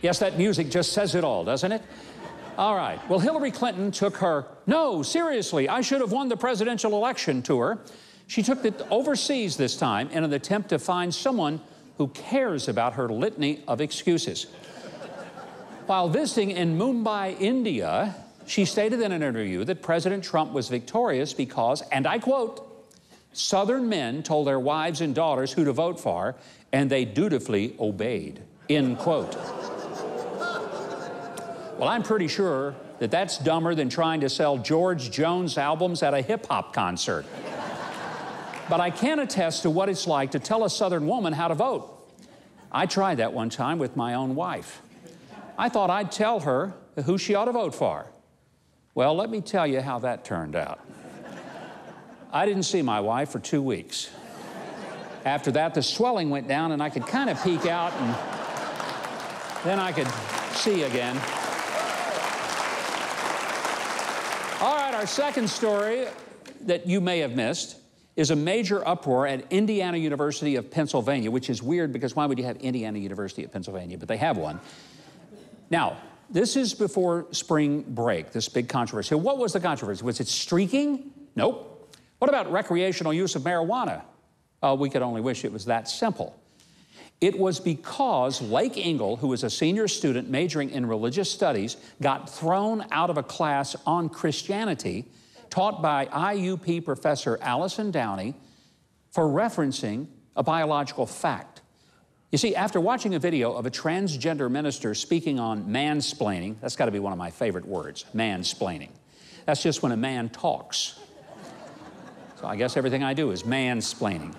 Yes, that music just says it all, doesn't it? All right. Well, Hillary Clinton took her, no, seriously, I should have won the presidential election tour. She took it overseas this time in an attempt to find someone who cares about her litany of excuses. While visiting in Mumbai, India, she stated in an interview that President Trump was victorious because, and I quote, Southern men told their wives and daughters who to vote for, and they dutifully obeyed, end quote. Well, I'm pretty sure that that's dumber than trying to sell George Jones albums at a hip-hop concert. But I can attest to what it's like to tell a Southern woman how to vote. I tried that one time with my own wife. I thought I'd tell her who she ought to vote for. Well, let me tell you how that turned out. I didn't see my wife for 2 weeks. After that, the swelling went down and I could kind of peek out and then I could see again. All right, our second story that you may have missed is a major uproar at Indiana University of Pennsylvania, which is weird because why would you have Indiana University of Pennsylvania? But they have one. Now, this is before spring break, this big controversy. What was the controversy? Was it streaking? Nope. What about recreational use of marijuana? We could only wish it was that simple. It was because Lake Ingle, who was a senior student majoring in religious studies, got thrown out of a class on Christianity taught by IUP professor Allison Downey for referencing a biological fact. You see, after watching a video of a transgender minister speaking on mansplaining, that's got to be one of my favorite words, mansplaining. That's just when a man talks. So I guess everything I do is mansplaining.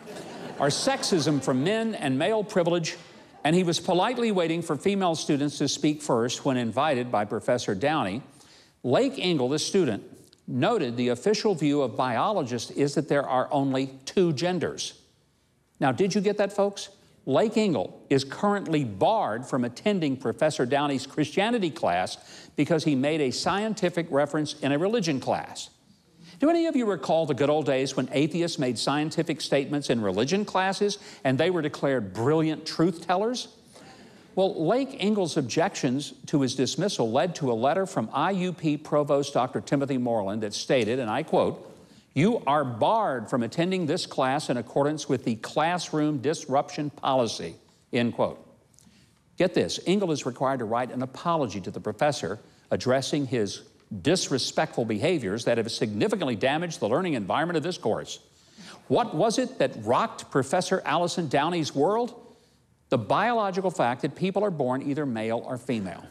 Or sexism from men and male privilege, and he was politely waiting for female students to speak first when invited by Professor Downey. Lake Ingle, the student, noted the official view of biologists is that there are only 2 genders. Now, did you get that, folks? Lake Ingle is currently barred from attending Professor Downey's Christianity class because he made a scientific reference in a religion class. Do any of you recall the good old days when atheists made scientific statements in religion classes and they were declared brilliant truth tellers? Well, Lake Ingle's objections to his dismissal led to a letter from IUP Provost Dr. Timothy Moreland that stated, and I quote, "You are barred from attending this class in accordance with the classroom disruption policy," end quote. Get this, Ingle is required to write an apology to the professor addressing his disrespectful behaviors that have significantly damaged the learning environment of this course. What was it that rocked Professor Allison Downey's world? The biological fact that people are born either male or female.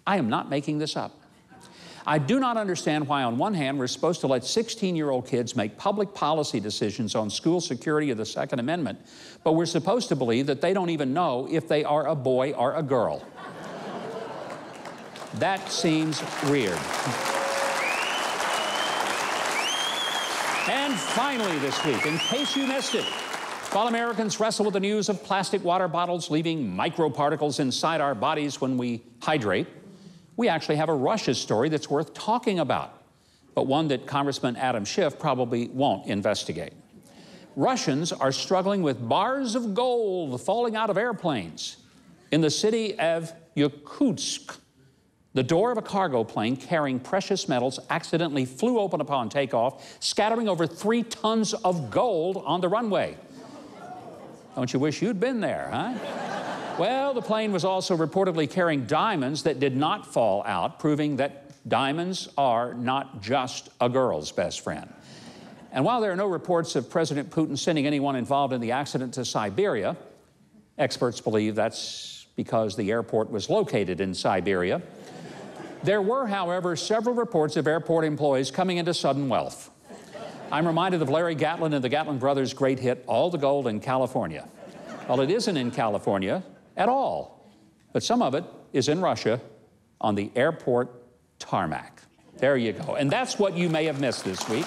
I am not making this up. I do not understand why, on one hand, we're supposed to let 16-year-old kids make public policy decisions on school security of the Second Amendment, but we're supposed to believe that they don't even know if they are a boy or a girl. That seems weird. And finally this week, in case you missed it, while Americans wrestle with the news of plastic water bottles leaving microparticles inside our bodies when we hydrate, we actually have a Russia story that's worth talking about, but one that Congressman Adam Schiff probably won't investigate. Russians are struggling with bars of gold falling out of airplanes. In the city of Yakutsk, the door of a cargo plane carrying precious metals accidentally flew open upon takeoff, scattering over 3 tons of gold on the runway. Don't you wish you'd been there, huh? Well, the plane was also reportedly carrying diamonds that did not fall out, proving that diamonds are not just a girl's best friend. And while there are no reports of President Putin sending anyone involved in the accident to Siberia, experts believe that's because the airport was located in Siberia. There were, however, several reports of airport employees coming into sudden wealth. I'm reminded of Larry Gatlin and the Gatlin brothers' great hit, All the Gold in California. Well, it isn't in California at all, but some of it is in Russia on the airport tarmac. There you go. And that's what you may have missed this week.